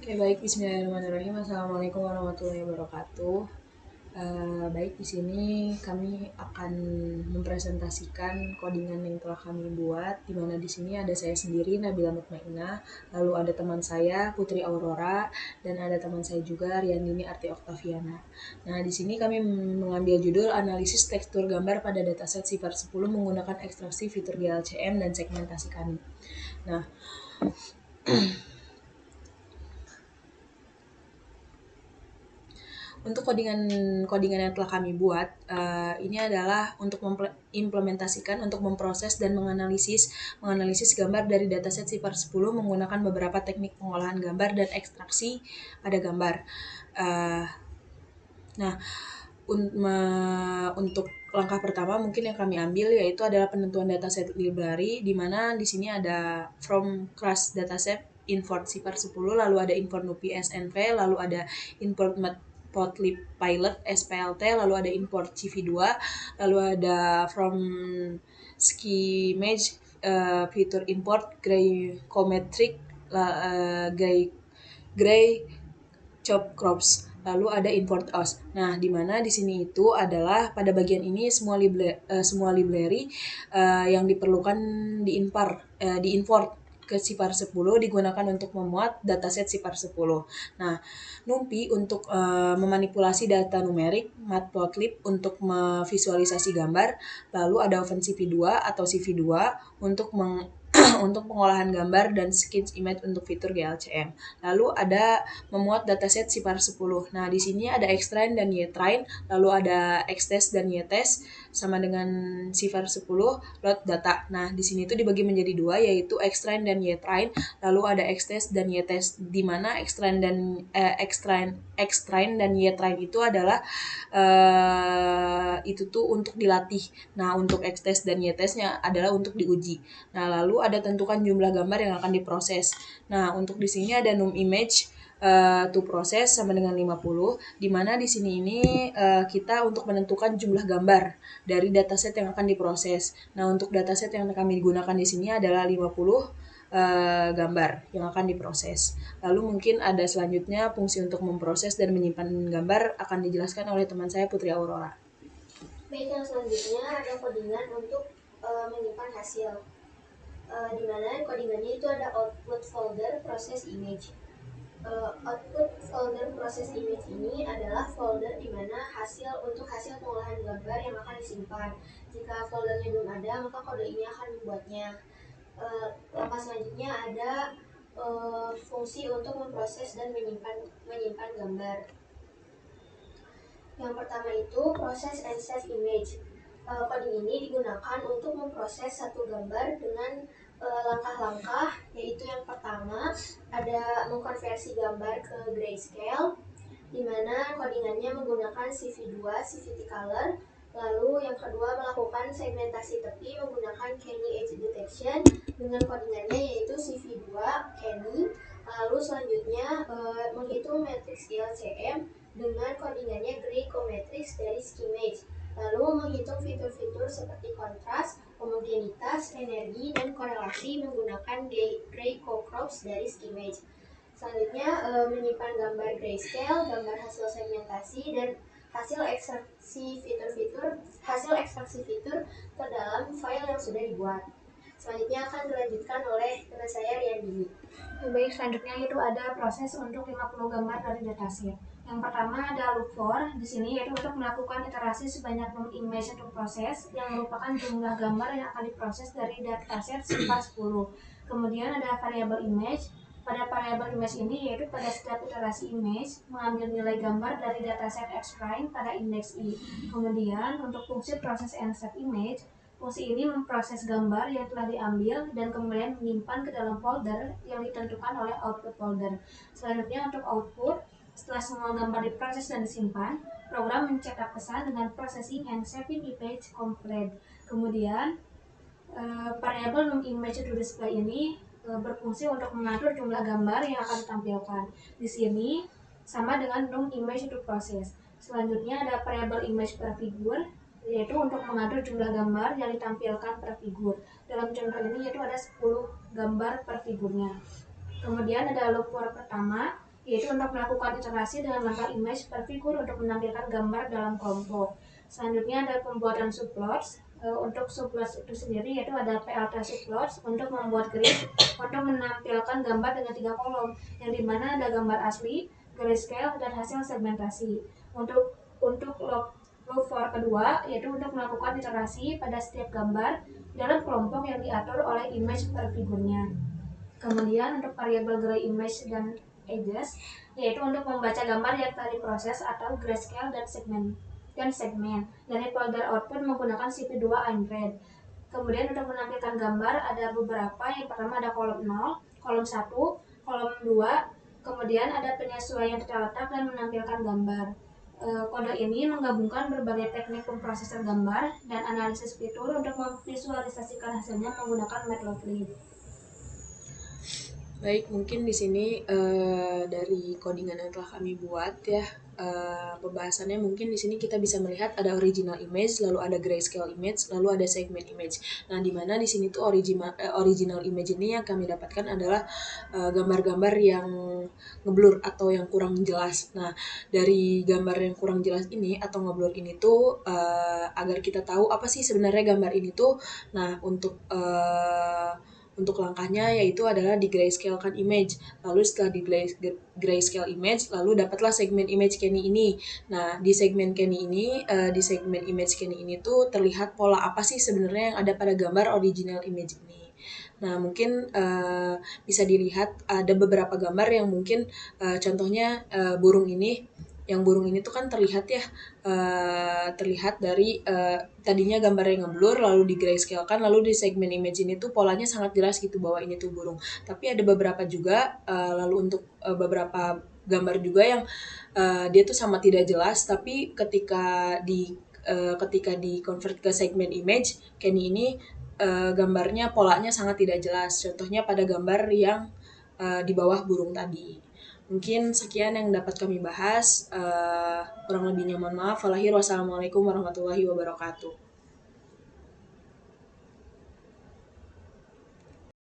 Oke, baik. Bismillahirrahmanirrahim. Assalamualaikum warahmatullahi wabarakatuh. Baik, di sini kami akan mempresentasikan codingan yang telah kami buat. Di mana di sini ada saya sendiri, Nabila Mutmainah, lalu ada teman saya Putri Aurora, dan ada teman saya juga Riandini Arti Oktaviana. Nah, di sini kami mengambil judul analisis tekstur gambar pada dataset Sifar 10 menggunakan ekstraksi fitur GLCM dan segmentasi kami. Nah, untuk codingan yang telah kami buat, ini adalah untuk mengimplementasikan, untuk memproses dan menganalisis gambar dari dataset Sifar 10 menggunakan beberapa teknik pengolahan gambar dan ekstraksi pada gambar. Nah, untuk langkah pertama mungkin yang kami ambil yaitu adalah penentuan dataset library, di mana di sini ada from class dataset import Sifar 10, lalu ada import nupi snv, lalu ada import matplotlib pilot splt, lalu ada import cv2, lalu ada from skimage fitur import gray cometric, gray chop crops, lalu ada import os. Nah, di mana di sini itu adalah pada bagian ini semua library yang diperlukan diimport ke Sifar 10 digunakan untuk memuat dataset Sifar 10. Nah, NumPy untuk memanipulasi data numerik, Matplotlib untuk memvisualisasi gambar, lalu ada OpenCV2 atau CV2 untuk untuk pengolahan gambar dan sketch image untuk fitur GLCM. Lalu ada memuat dataset Sifar 10. Nah, di sini ada Xtrain dan Ytrain, lalu ada Xtest dan Ytest sama dengan Sifar 10 load data. Nah, di sini itu dibagi menjadi dua, yaitu Xtrain dan Ytrain, lalu ada Xtest dan Ytest, di mana Xtrain dan Ytrain itu adalah itu tuh untuk dilatih. Nah, untuk Xtest dan Ytestnya adalah untuk diuji. Nah, lalu ada tentukan jumlah gambar yang akan diproses. Nah, untuk di sini ada num image to proses sama dengan 50, di mana di sini ini kita untuk menentukan jumlah gambar dari dataset yang akan diproses. Nah, untuk dataset yang kami gunakan di sini adalah 50 gambar yang akan diproses. Lalu mungkin ada selanjutnya fungsi untuk memproses dan menyimpan gambar akan dijelaskan oleh teman saya Putri Aurora. Baik, yang selanjutnya ada codingan untuk menyimpan hasil. Di mana codingannya itu ada output folder proses image. Output folder proses image ini adalah folder di mana hasil pengolahan gambar yang akan disimpan. Jika foldernya belum ada, maka kode ini akan membuatnya. Langkah selanjutnya ada fungsi untuk memproses dan menyimpan gambar. Yang pertama itu proses and save image. Coding ini digunakan untuk memproses satu gambar dengan langkah-langkah, yaitu yang pertama ada mengkonversi gambar ke grayscale, di mana codingannya menggunakan CV2 CVT color. Lalu yang kedua melakukan segmentasi tepi menggunakan Canny Edge Detection dengan codingannya yaitu CV2 Canny. Lalu selanjutnya menghitung matriks GLCM dengan codingannya Gray Cometrics dari Skimage. Lalu menghitung fitur-fitur seperti kontras, homogenitas, energi, dan korelasi menggunakan Gray Co-Crops dari Skimage. Selanjutnya menyimpan gambar grayscale, gambar hasil segmentasi, dan hasil ekstraksi fitur ke dalam file yang sudah dibuat. Selanjutnya akan dilanjutkan oleh teman saya Riandini. Baik, selanjutnya itu ada proses untuk 50 gambar dari dataset. Yang pertama ada loop for, di sini yaitu untuk melakukan iterasi sebanyak num image untuk proses yang merupakan jumlah gambar yang akan diproses dari dataset Sifar 10. Kemudian ada variable image. Pada variable image ini yaitu pada setiap iterasi image mengambil nilai gambar dari dataset Xprime pada indeks i. Kemudian untuk fungsi proses and save image, fungsi ini memproses gambar yang telah diambil dan kemudian menyimpan ke dalam folder yang ditentukan oleh output folder. Selanjutnya untuk output, setelah semua gambar diproses dan disimpan, program mencetak pesan dengan processing and saving image complete. Kemudian variable num image to display ini berfungsi untuk mengatur jumlah gambar yang akan ditampilkan. Di sini sama dengan num image to process. Selanjutnya ada variable image per figure, yaitu untuk mengatur jumlah gambar yang ditampilkan per figur. Dalam contoh ini yaitu ada 10 gambar per figurnya. Kemudian ada loop for pertama, yaitu untuk melakukan iterasi dengan langkah image per figur untuk menampilkan gambar dalam kelompok. Selanjutnya ada pembuatan subplots. Untuk subplots itu sendiri yaitu ada PLT subplots untuk membuat grid untuk menampilkan gambar dengan 3 kolom, yang dimana ada gambar asli, grayscale, dan hasil segmentasi. Untuk log for kedua yaitu untuk melakukan iterasi pada setiap gambar dalam kelompok yang diatur oleh image per figurnya. Kemudian untuk variabel gray image dan edges yaitu untuk membaca gambar yang telah diproses atau grayscale dan segmen. Dari folder output menggunakan CP2 Aimbed. Kemudian untuk menampilkan gambar ada beberapa. Yang pertama ada kolom 0, kolom 1, kolom 2, kemudian ada penyesuaian tata letak dan menampilkan gambar. Kode ini menggabungkan berbagai teknik pemrosesan gambar dan analisis fitur untuk memvisualisasikan hasilnya menggunakan Matplotlib. Baik, mungkin di sini dari codingan yang telah kami buat ya, pembahasannya mungkin di sini kita bisa melihat ada original image, lalu ada grayscale image, lalu ada segment image. Nah, di mana di sini tuh original image ini yang kami dapatkan adalah gambar-gambar yang ngeblur atau yang kurang jelas. Nah, dari gambar yang kurang jelas ini atau ngeblur ini tuh agar kita tahu apa sih sebenarnya gambar ini tuh. Nah, untuk langkahnya yaitu adalah di grayscalekan image. Lalu setelah di grayscale image, lalu dapatlah segmen image Kenny ini. Nah, di segmen image Kenny ini tuh terlihat pola apa sih sebenarnya yang ada pada gambar original image ini. Nah, mungkin bisa dilihat ada beberapa gambar yang mungkin contohnya burung ini. Yang burung ini tuh kan terlihat ya, terlihat dari tadinya gambarnya ngeblur, lalu di grayscale kan, lalu di segmen image ini tuh polanya sangat jelas gitu bahwa ini tuh burung. Tapi ada beberapa juga, lalu untuk beberapa gambar juga yang dia tuh sama tidak jelas, tapi ketika di convert ke segmen image, Kenny ini gambarnya polanya sangat tidak jelas. Contohnya pada gambar yang di bawah burung tadi. Mungkin sekian yang dapat kami bahas. Kurang lebihnya mohon maaf. Wassalamualaikum warahmatullahi wabarakatuh.